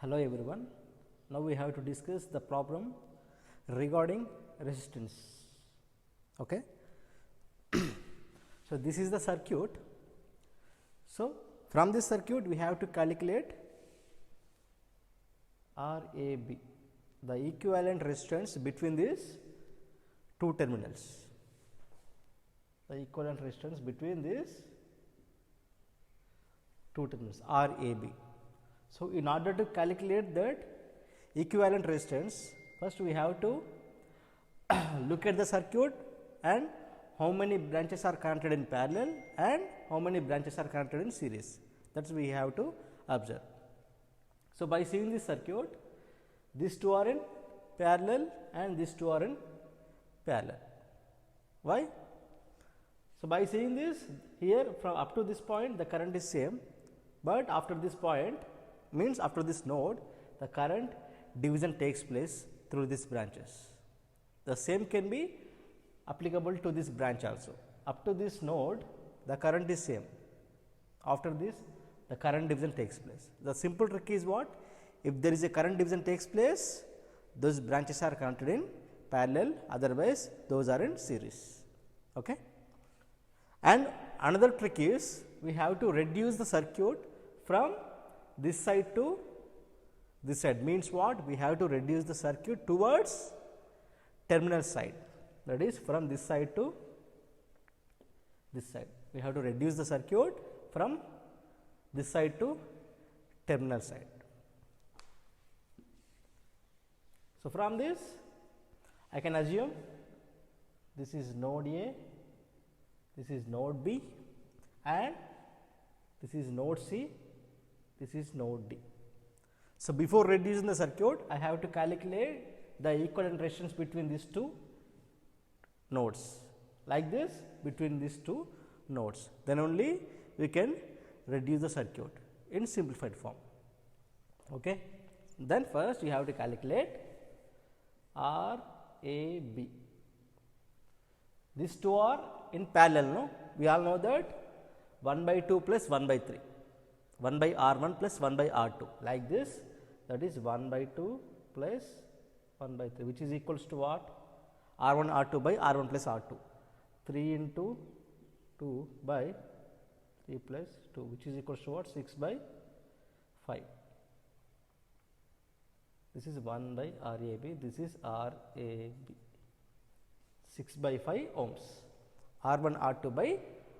Hello everyone. Now we have to discuss the problem regarding resistance. Okay. So this is the circuit. So from this circuit we have to calculate RAB, the equivalent resistance between these two terminals. The equivalent resistance between these two terminals RAB. So in order to calculate that equivalent resistance, first we have to look at the circuit and how many branches are connected in parallel and how many branches are connected in series. That is we have to observe. So by seeing this circuit, these two are in parallel and these two are in parallel. Why? So by seeing this, here from up to this point the current is same, but after this point means after this node the current division takes place through these branches. The same can be applicable to this branch also. Up to this node the current is same, after this the current division takes place. The simple trick is what? If there is a current division takes place, those branches are connected in parallel, otherwise those are in series. Okay. And another trick is we have to reduce the circuit from this side to this side, means what? We have to reduce the circuit towards terminal side, that is from this side to this side. We have to reduce the circuit from this side to terminal side. So from this I can assume this is node A, this is node B and this is node C, this is node D. So before reducing the circuit, I have to calculate the equivalent resistance between these two nodes, like this, between these two nodes. Then only we can reduce the circuit in simplified form. Okay. Then first you have to calculate RAB. These two are in parallel, no? We all know that 1 by 2 plus 1 by 3. 1 by R1 plus 1 by R2, like this, that is 1 by 2 plus 1 by 3, which is equals to what? R1 R2 by R1 plus R2, 3 into 2 by 3 plus 2, which is equals to what? 6 by 5. This is 1 by RAB, this is RAB, 6 by 5 ohms, R1 R2 by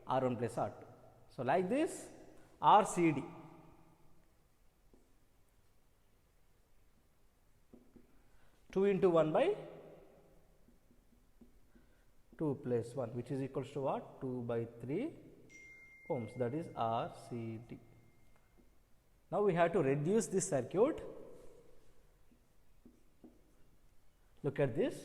R1 plus R2. So like this, RCD, two into 1 by 2 plus 1, which is equals to what? 2 by 3 ohms, that is RCD. Now we have to reduce this circuit. Look at this.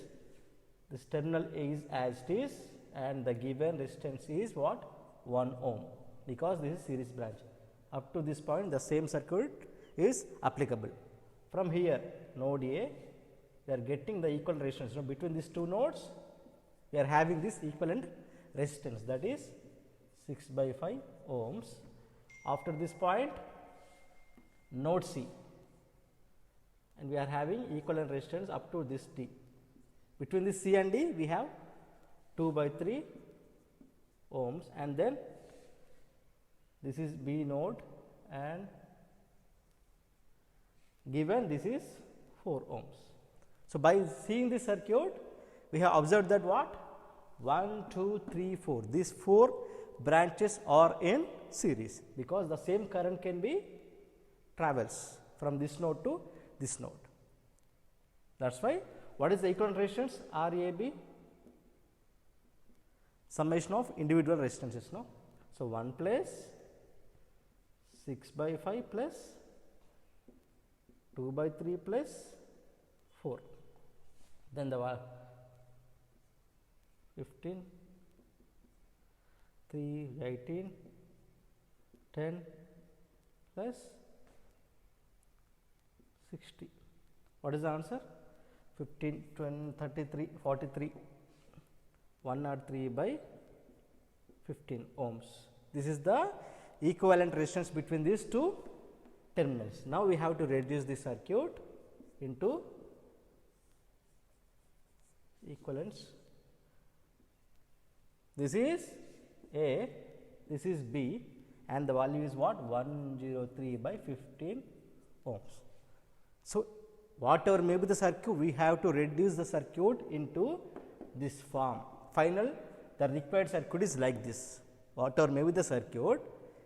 This terminal is as it is and the given resistance is what? 1 ohm, because this is series branch. Up to this point the same circuit is applicable. From here node A, we are getting the equivalent resistance. Now, between these two nodes we are having this equivalent resistance, that is 6 by 5 ohms. After this point node C, and we are having equivalent resistance up to this D. Between this C and D we have 2 by 3 ohms, and then this is B node and given this is 4 ohms. So by seeing this circuit we have observed that what? 1, 2, 3, 4, these 4 branches are in series, because the same current can be travels from this node to this node. That is why what is the equivalent resistance? RAB, summation of individual resistances. No? So 1 plus 6 by 5 plus 2 by 3 plus 4, then the 15, 3, 18, 10 plus 60. What is the answer? 15, 20, 33, 43, 103 by 15 ohms. This is the equivalent resistance between these two terminals. Now we have to reduce the circuit into equivalents. This is A, this is B, and the value is what? 103 by 15 ohms. So, whatever may be the circuit, we have to reduce the circuit into this form. Final, the required circuit is like this. Whatever may be the circuit,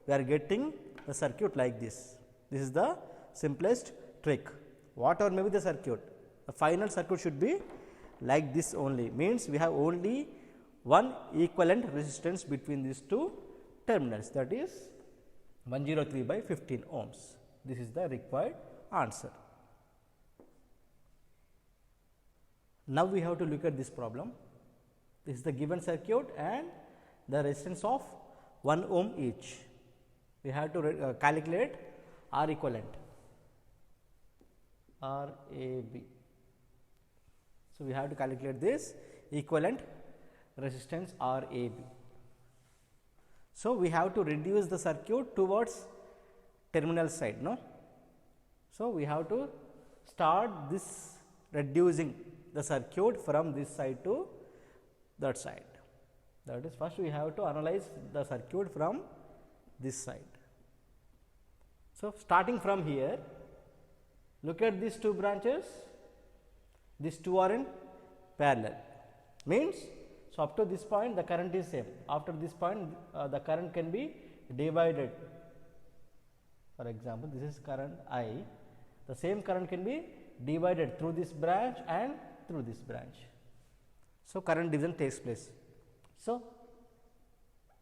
we are getting the circuit like this. This is the simplest trick. Whatever may be the circuit, the final circuit should be like this only, means we have only one equivalent resistance between these two terminals, that is 103 by 15 ohms. This is the required answer. Now we have to look at this problem. This is the given circuit and the resistance of 1 ohm each. We have to calculate R equivalent, RAB. So, we have to calculate this equivalent resistance RAB. So, we have to reduce the circuit towards terminal side, no. So, we have to start this reducing the circuit from this side to that side. That is, first we have to analyze the circuit from this side. So, starting from here, look at these two branches, these two are in parallel, means, so up to this point the current is same, after this point the current can be divided. For example, this is current I, the same current can be divided through this branch and through this branch. So, current division takes place. So,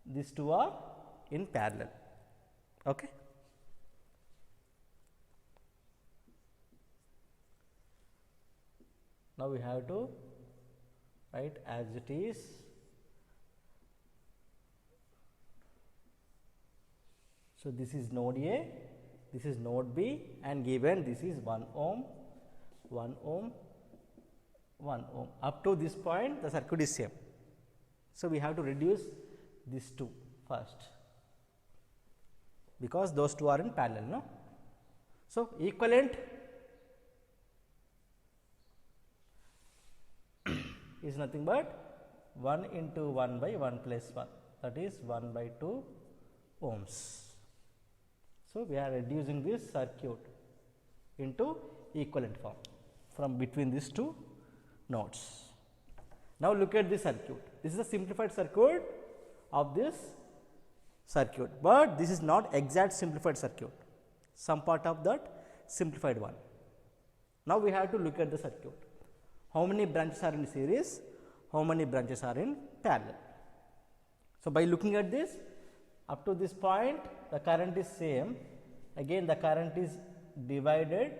these two are in parallel. Okay. Now, we have to write as it is. So, this is node A, this is node B, and given this is 1 ohm, 1 ohm, 1 ohm. Up to this point the circuit is same. So, we have to reduce these two first, because those two are in parallel, no. So, equivalent is nothing but 1 into 1 by 1 plus 1, that is 1 by 2 ohms. So, we are reducing this circuit into equivalent form from between these two nodes. Now, look at this circuit. This is a simplified circuit of this circuit, but this is not exact simplified circuit, some part of that simplified one. Now, we have to look at the circuit. How many branches are in series, how many branches are in parallel. So, by looking at this, up to this point the current is same, again the current is divided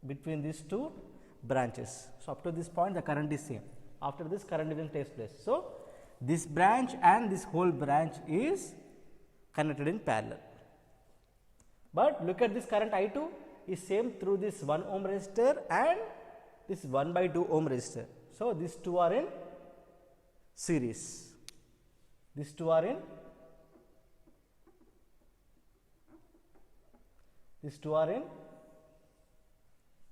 between these two branches. So, up to this point the current is same, after this current division takes place. So, this branch and this whole branch is connected in parallel, but look at this current I 2 is same through this 1 ohm resistor and this 1 by 2 ohm resistor. So, these two are in series, these two are in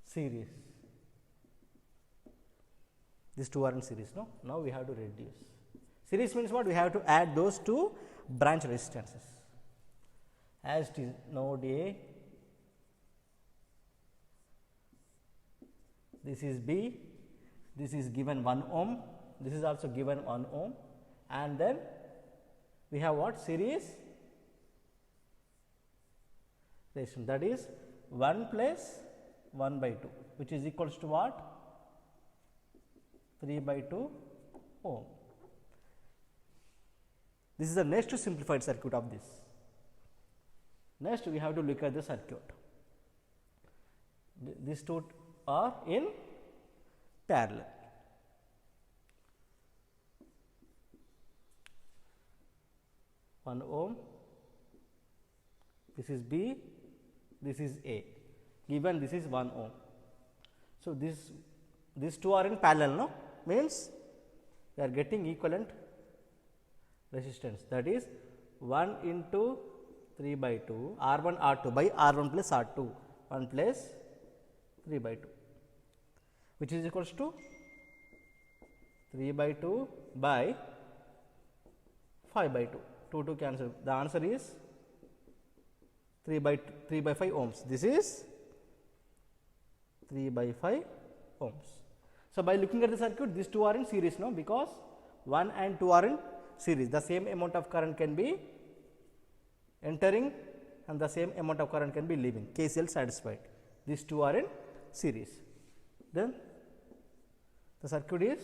series, these two are in series, no. Now, we have to reduce. Series means what? We have to add those two branch resistances, as it is node A, this is B, this is given 1 ohm, this is also given 1 ohm, and then we have what? Series resistance, that is 1 plus 1 by 2, which is equals to what? 3 by 2 ohm. This is the next simplified circuit of this. Next, we have to look at the circuit. These two are in parallel. One ohm, this is B, this is A, given this is 1 ohm. So, these two are in parallel, no, means we are getting equivalent resistance, that is 1 into 3 by 2 R1 R2 by R1 plus R2 1 plus 3 by 2 which is equals to 3 by 2 by 5 by 2. 2 to cancel. The answer is 3 by 5 ohms. This is 3 by 5 ohms. So, by looking at the circuit, these two are in series now, because 1 and 2 are in series. The same amount of current can be entering and the same amount of current can be leaving. KCL satisfied. These two are in series. Then the circuit is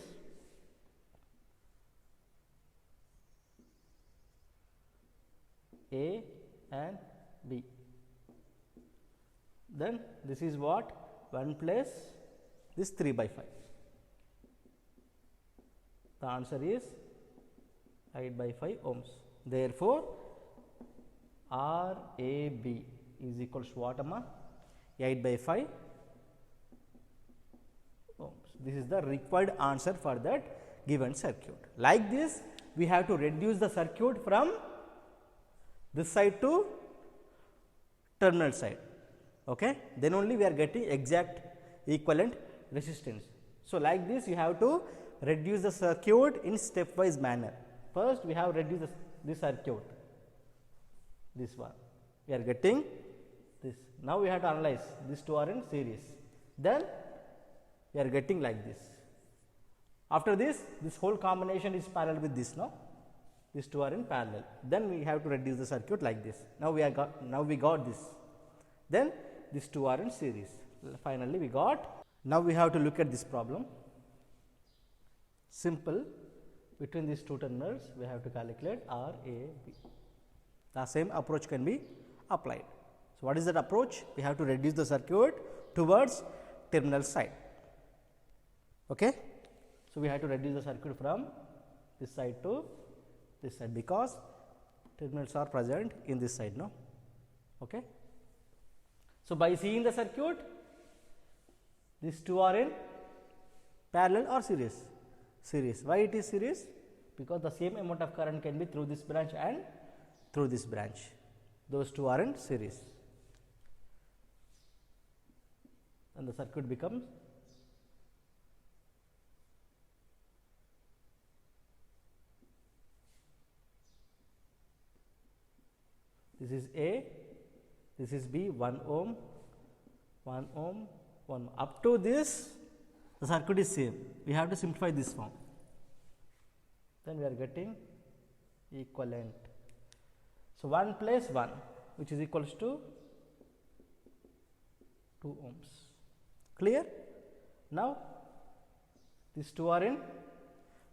A and B. Then this is what? 1 plus this 3 by 5. The answer is 8 by 5 ohms. Therefore, RAB is equals to what, amma? 8 by 5 ohms. This is the required answer for that given circuit. Like this, we have to reduce the circuit from this side to terminal side. Okay? Then only we are getting exact equivalent resistance. So, like this, you have to reduce the circuit in stepwise manner. First, we have reduced this circuit, this one. We are getting this. Now, we have to analyze these two are in series. Then, we are getting like this. After this whole combination is parallel with this now. These two are in parallel. Then we have to reduce the circuit like this. Now we got this. Then these two are in series. Finally, we got. Now we have to look at this problem. Simple. Between these two terminals, we have to calculate RAB. The same approach can be applied. So, what is that approach? We have to reduce the circuit towards terminal side. Okay? So, we have to reduce the circuit from this side to this side, because terminals are present in this side now. Okay? So, by seeing the circuit, these two are in parallel or series? Series. Why it is series? Because the same amount of current can be through this branch and through this branch. Those two are in series. And the circuit becomes this is A, this is B, 1 ohm, 1 ohm, 1 ohm. Up to this, the circuit is same. We have to simplify this form. Then we are getting equivalent. So, 1 plus 1, which is equals to 2 ohms. Clear? Now, these two are in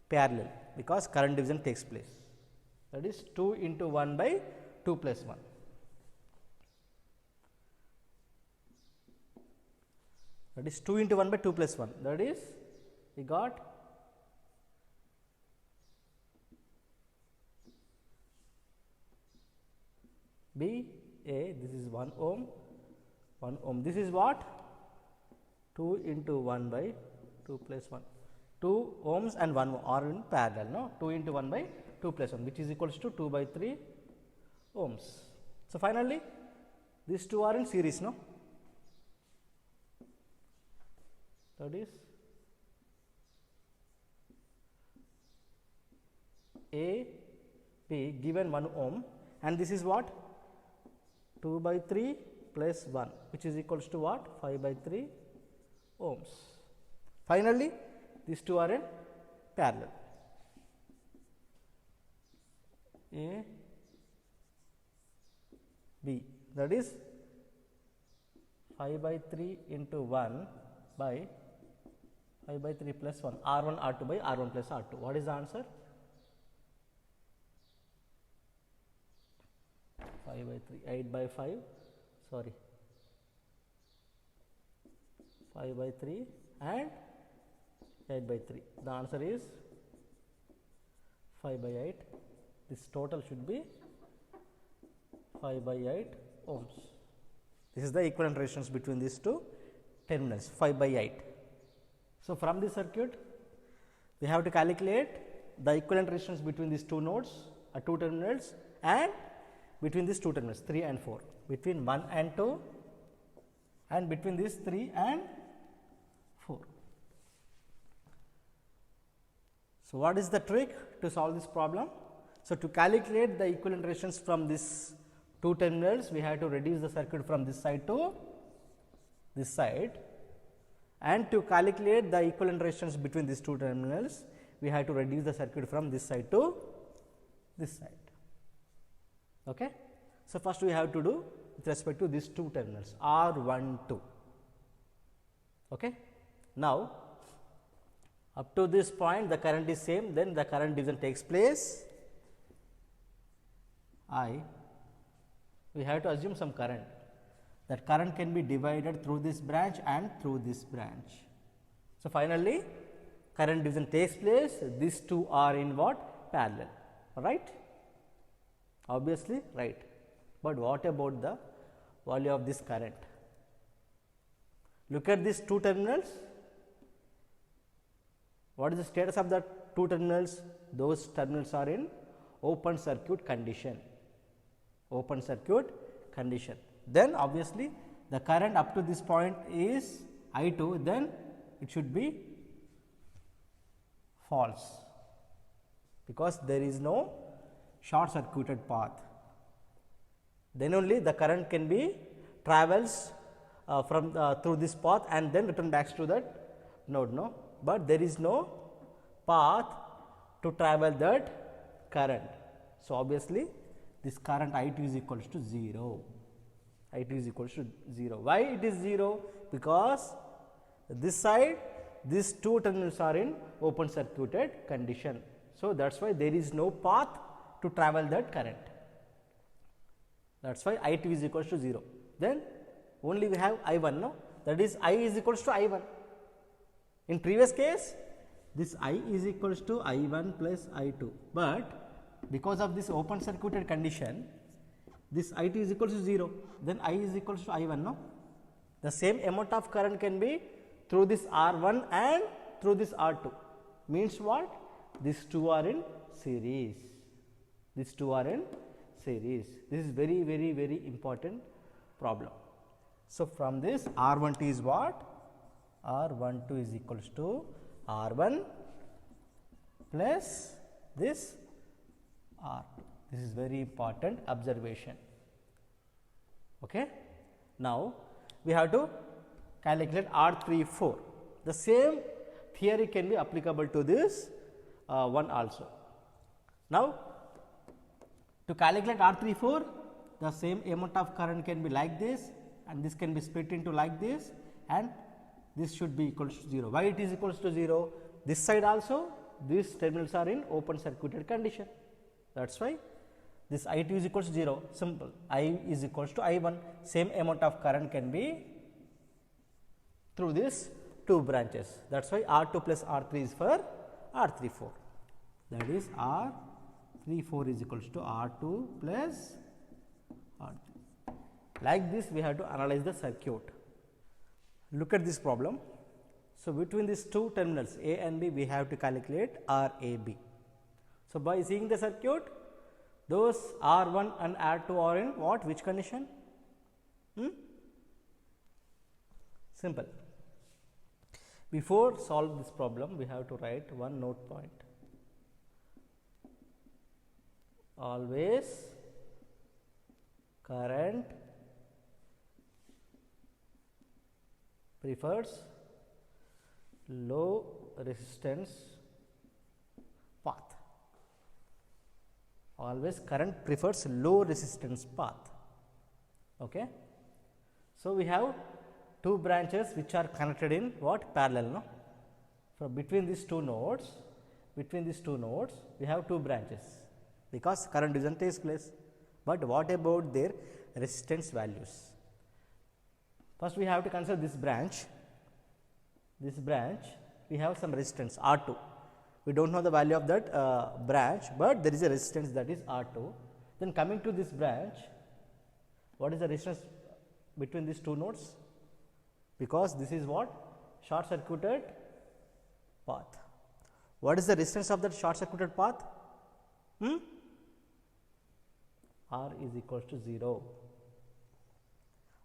parallel, because current division takes place. That is 2 into 1 by 2 plus 1. That is 2 into 1 by 2 plus 1. That is, we got B, A, this is 1 ohm, 1 ohm. This is what? 2 into 1 by 2 plus 1. 2 ohms and 1 ohm are in parallel, no? 2 into 1 by 2 plus 1, which is equals to 2 by 3 ohms. So, finally, these two are in series, no? That is A, B given 1 ohm, and this is what? 2 by 3 plus 1, which is equals to what? 5 by 3 ohms. Finally, these two are in parallel. A, B, that is 5 by 3 into 1 by 5 by 3 plus 1, R1 R2 by R1 plus R2. What is the answer? 5 by 3, 8 by 5, sorry, 5 by 3 and 8 by 3. The answer is 5 by 8. This total should be 5 by 8 ohms. This is the equivalent resistance between these two terminals, 5 by 8. So, from this circuit, we have to calculate the equivalent resistance between these two nodes, two terminals, and between these two terminals 3 and 4, between 1 and 2 and between these 3 and 4. So, what is the trick to solve this problem? So, to calculate the equivalent resistance from these two terminals, we have to reduce the circuit from this side to this side, and to calculate the equivalent resistance between these two terminals, we have to reduce the circuit from this side to this side. Okay. So, first we have to do with respect to these two terminals R12. Okay. Now, up to this point the current is same, then the current division takes place. We have to assume some current. That current can be divided through this branch and through this branch. So, finally, current division takes place, these two are in what? Parallel, right? Obviously, right. But what about the value of this current? Look at these two terminals. What is the status of the two terminals? Those terminals are in open circuit condition. Open circuit condition. Then obviously, the current up to this point is I2, then it should be false, because there is no short circuited path. Then only the current can be travels from through this path and then return back to that node, no, but there is no path to travel that current. So, obviously, this current I2 is equals to 0. I2 is equals to 0. Why it is 0? Because this side, these two terminals are in open circuited condition. So, that is why there is no path to travel that current. That is why I2 is equals to 0. Then only we have I1, no, that is I is equals to I1. In previous case, this I is equals to I1 plus I2, but because of this open circuited condition, this I2 is equals to 0, then I is equals to I1, no. The same amount of current can be through this R1 and through this R2, means what? These two are in series. These two are in series. This is very, very, very important problem. So, from this R12 is what? R12 is equals to R1 plus this R2. This is very important observation. Okay. Now, we have to calculate R34. The same theory can be applicable to this one also. Now, to calculate R34, the same amount of current can be like this, and this can be split into like this, and this should be equals to 0. Why it is equals to 0? This side also, these terminals are in open circuited condition. That is why this I2 is equals to 0, simple. I is equals to I1, same amount of current can be through these two branches. That is why R2 plus R3 is for R34. That is R34 is equals to R2 plus R3. Like this, we have to analyze the circuit. Look at this problem. So, between these two terminals A and B, we have to calculate RAB. So, by seeing the circuit, those R1 and R2 are in what? Which condition? Simple. Before solve this problem, we have to write one note point. Always current prefers low resistance path. Always current prefers low resistance path. Okay. So, we have two branches which are connected in what? Parallel, no? So, between these two nodes, we have two branches, because current division takes place. But what about their resistance values? First, we have to consider this branch. This branch, we have some resistance R2. We do not know the value of that branch, but there is a resistance, that is R2. Then coming to this branch, what is the resistance between these two nodes? Because this is what? Short circuited path. What is the resistance of that short circuited path? R is equals to 0.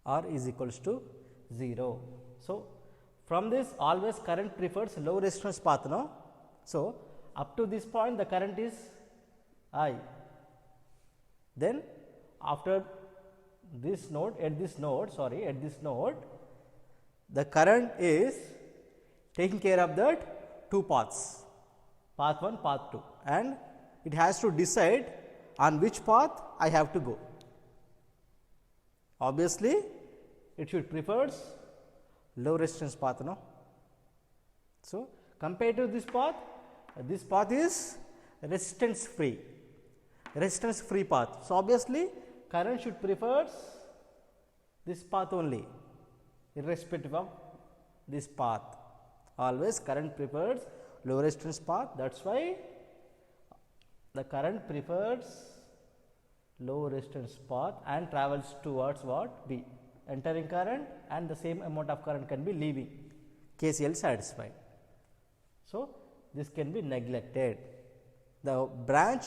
R is equals to 0. So, from this always current prefers low resistance path, no? So, up to this point the current is I. Then after this node, at this node, the current is taking care of that two paths, path 1, path 2, and it has to decide on which path I have to go. Obviously, it should prefers low resistance path, no? So, compared to this path is resistance free path. So, obviously, current should prefers this path only, irrespective of this path. Always current prefers low resistance path. That is why the current prefers low resistance path and travels towards what? B. Entering current and the same amount of current can be leaving. KCL satisfied. So, this can be neglected. The branch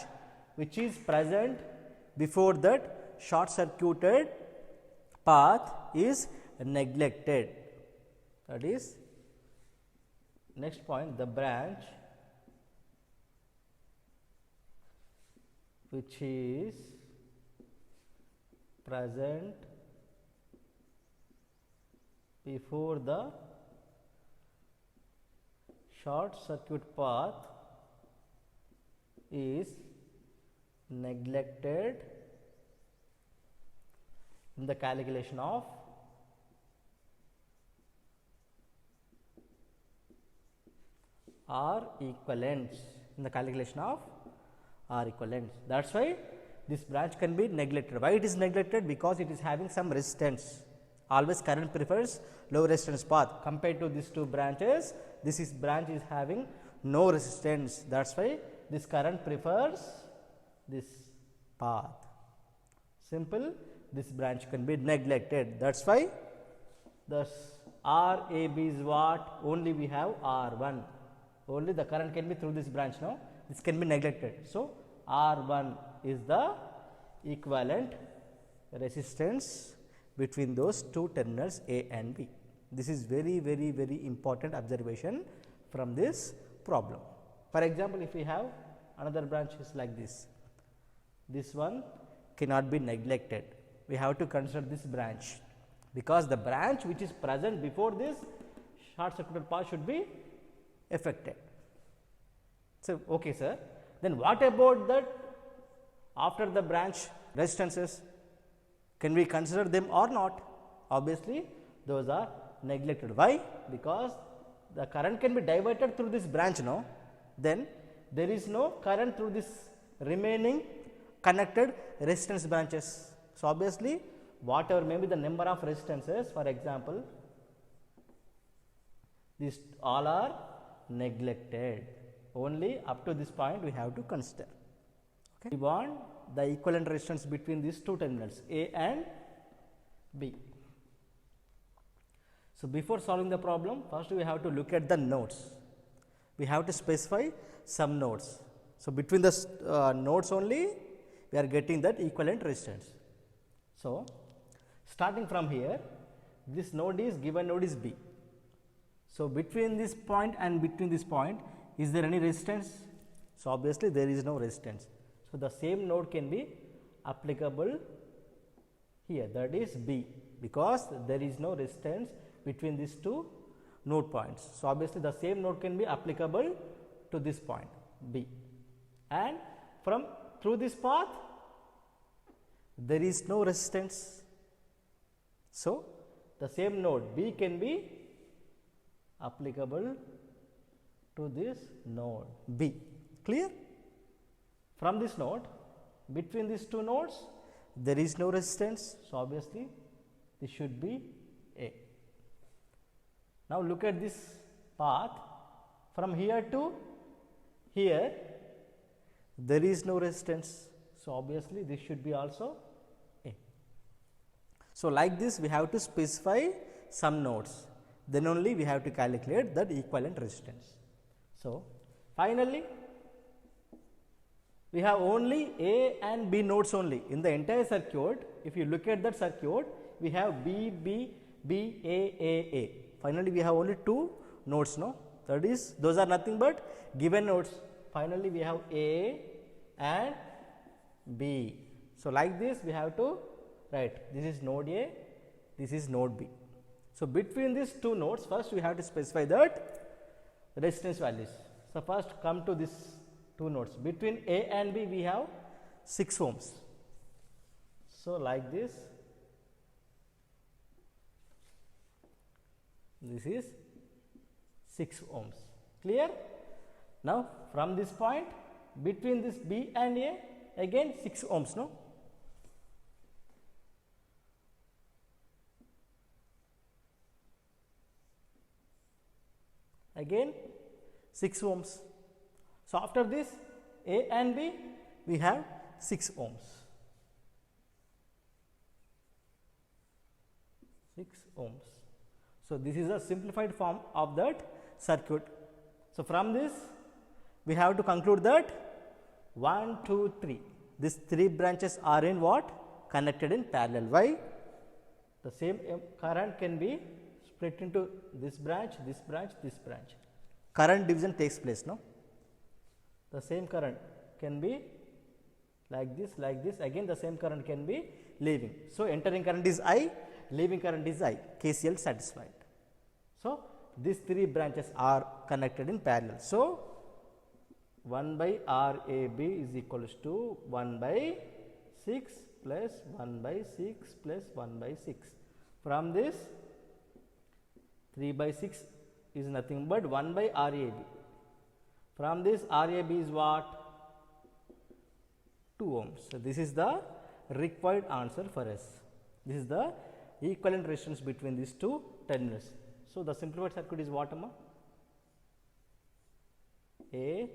which is present before that short circuited path is neglected. That is, next point, the branch which is present before the short circuit path is neglected in the calculation of R equivalents. That is why this branch can be neglected. Why it is neglected? Because it is having some resistance. Always current prefers low resistance path. Compared to these two branches, branch is having no resistance. That is why this current prefers this path. Simple, this branch can be neglected. That is why thus RAB is what? Only we have R1. Only the current can be through this branch now. This can be neglected. So, R1 is the equivalent resistance between those two terminals A and B. This is very important observation from this problem. For example, if we have another branch is like this, this one cannot be neglected. We have to consider this branch, because the branch which is present before this short circuited path should be affected. So, okay sir, then what about that after the branch resistances? Can we consider them or not? Obviously, those are neglected. Why? Because the current can be diverted through this branch, no? Then there is no current through this remaining connected resistance branches. So, obviously, whatever may be the number of resistances, for example, these all are neglected. Only up to this point we have to consider. Okay. We want the equivalent resistance between these two terminals A and B. So, before solving the problem, first we have to look at the nodes. We have to specify some nodes. So, between the nodes only we are getting that equivalent resistance. So, starting from here, this node is given node is B. So, between this point and between this point, is there any resistance? So, obviously, there is no resistance. So, the same node can be applicable here, that is B, because there is no resistance between these two node points. So, obviously, the same node can be applicable to this point B, and from through this path there is no resistance. So, the same node B can be applicable to this node B. Clear? From this node, between these two nodes, there is no resistance. So, obviously, this should be A. Now, look at this path from here to here, there is no resistance. So, obviously, this should be also A. So, like this we have to specify some nodes, then only we have to calculate that equivalent resistance. So, finally, we have only A and B nodes only. In the entire circuit, if you look at that circuit, we have B, B, B, A. Finally, we have only two nodes, no? That is, those are nothing but given nodes. Finally, we have A and B. So, like this, we have to write this is node A, this is node B. So, between these two nodes, first we have to specify that resistance values. So, first come to this two nodes. Between A and B, we have 6 ohms. So, like this, this is 6 ohms. Clear? Now, from this point, between this B and A, again 6 ohms, no? Again 6 ohms. So, after this A and B, we have 6 ohms. 6 ohms. So, this is a simplified form of that circuit. So, from this we have to conclude that 1, 2, 3. These 3 branches are in what? Connected in parallel. Why? The same current can be split into this branch, this branch, this branch. Current division takes place, no? The same current can be like this, again the same current can be leaving. So, entering current is I, leaving current is I, KCL satisfied. So, these 3 branches are connected in parallel. So, 1 by RAB is equals to 1 by 6 plus 1 by 6 plus 1 by 6. From this 3 by 6 is nothing but 1 by RAB. From this RAB is what? 2 ohms. So, this is the required answer for us. This is the equivalent resistance between these two terminals. So, the simplified circuit is what, Amma? A,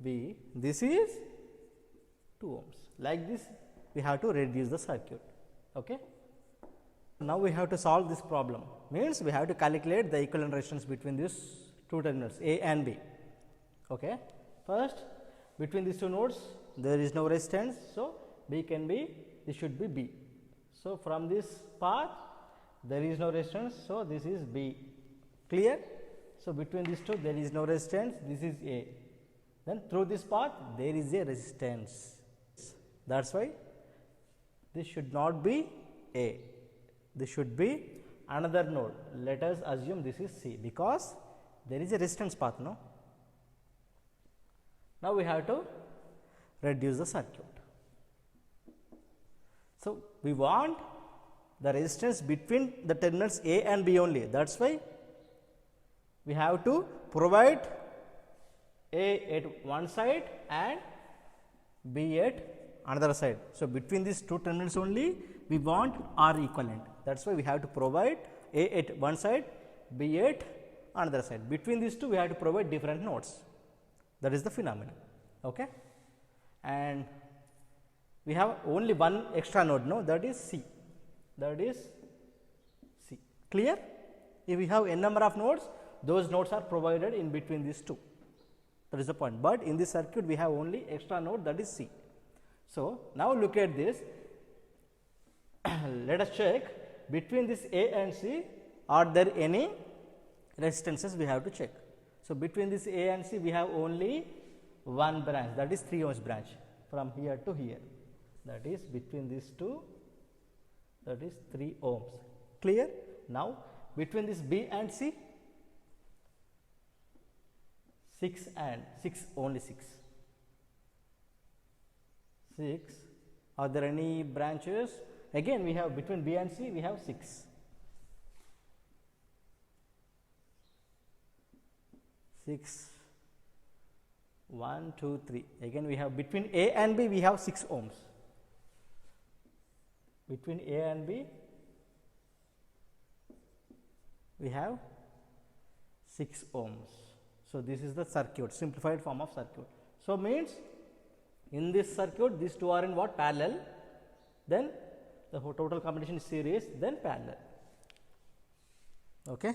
B, this is 2 ohms. Like this, we have to reduce the circuit. Okay. Now, we have to solve this problem. Means we have to calculate the equivalent resistance between these two terminals A and B. Okay. First, between these two nodes, there is no resistance. So, B can be, this should be B. So, from this path, there is no resistance. So, this is B. Clear? So, between these two, there is no resistance. This is A. Then, through this path, there is a resistance. That is why this should not be A. This should be another node. Let us assume this is C, because there is a resistance path, no? Now, we have to reduce the circuit. So, we want the resistance between the terminals A and B only. That is why we have to provide A at one side and B at another side. So, between these two terminals only we want R equivalent. That is why we have to provide A at one side, B at another side. Between these two we have to provide different nodes. That is the phenomenon. Okay. And we have only one extra node, no, that is C. That is C. Clear? If we have n number of nodes, those nodes are provided in between these two. That is the point. But in this circuit, we have only extra node, that is C. So, now look at this. Let us check between this A and C, are there any resistances we have to check. So, between this A and C, we have only one branch, that is 3 ohms branch from here to here. That is between these two, that is 3 ohms. Clear? Now, between this B and C, 6 and 6, only 6. 6. Are there any branches? Again, we have between B and C, we have 6. 6, 1, 2, 3. Again, we have between A and B, we have 6 ohms. Between A and B, we have 6 ohms. So, this is the circuit, simplified form of circuit. So, means in this circuit, these two are in what? Parallel. Then the total combination is series, then parallel. Okay.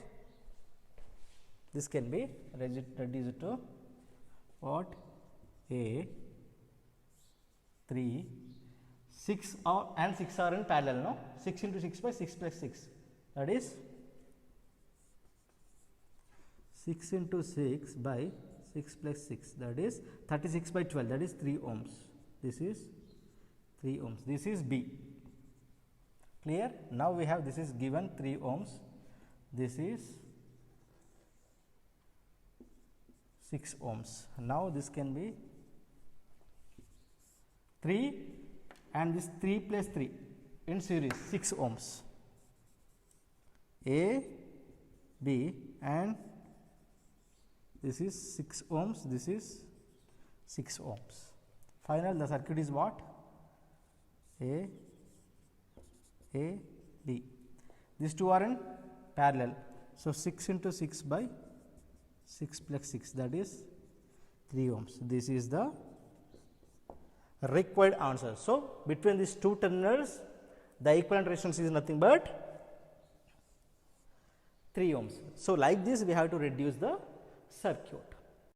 This can be reduced to what? A 3, 6 are, and 6 are in parallel, no? 6 into 6 by 6 plus 6, that is 6 into 6 by 6 plus 6, that is 36 by 12, that is 3 ohms. This is 3 ohms. This is B. Clear? Now we have, this is given 3 ohms. This is 6 ohms. Now this can be 3 and this 3 plus 3 in series, 6 ohms. A, B, and this is 6 ohms, this is 6 ohms. Final, the circuit is what? A, B. These two are in parallel. So, 6 into 6 by 6 plus 6, that is 3 ohms. This is the required answer. So, between these two terminals, the equivalent resistance is nothing but 3 ohms. So, like this we have to reduce the circuit.